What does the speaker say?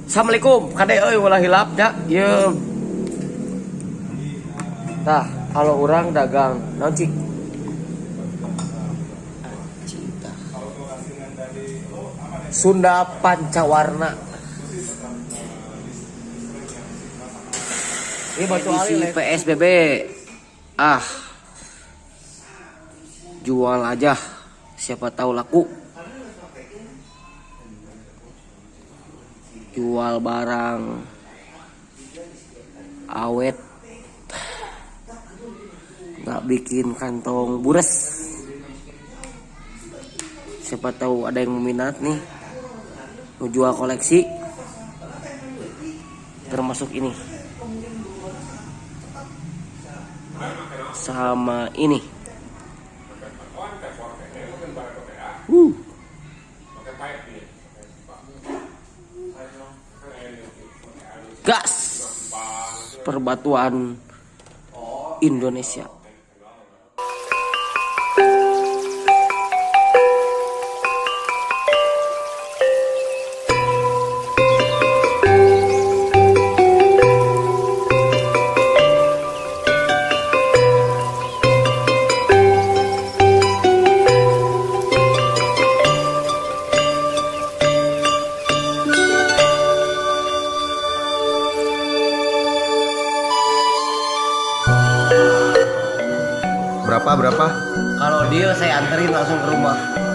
Assalamualaikum, kade euy ulah hilap ya. Ieu. Tah, kalau orang dagang naon cik? Cinta. Sunda Pancawarna. Ini batu ali PSBB. Ah. Jual aja. Siapa tahu laku. Jual barang awet, nggak bikin kantong bures. Siapa tahu ada yang meminat nih, mau jual koleksi, termasuk ini sama ini. Gas perbatuan Indonesia. Berapa? Kalau deal saya anterin langsung ke rumah.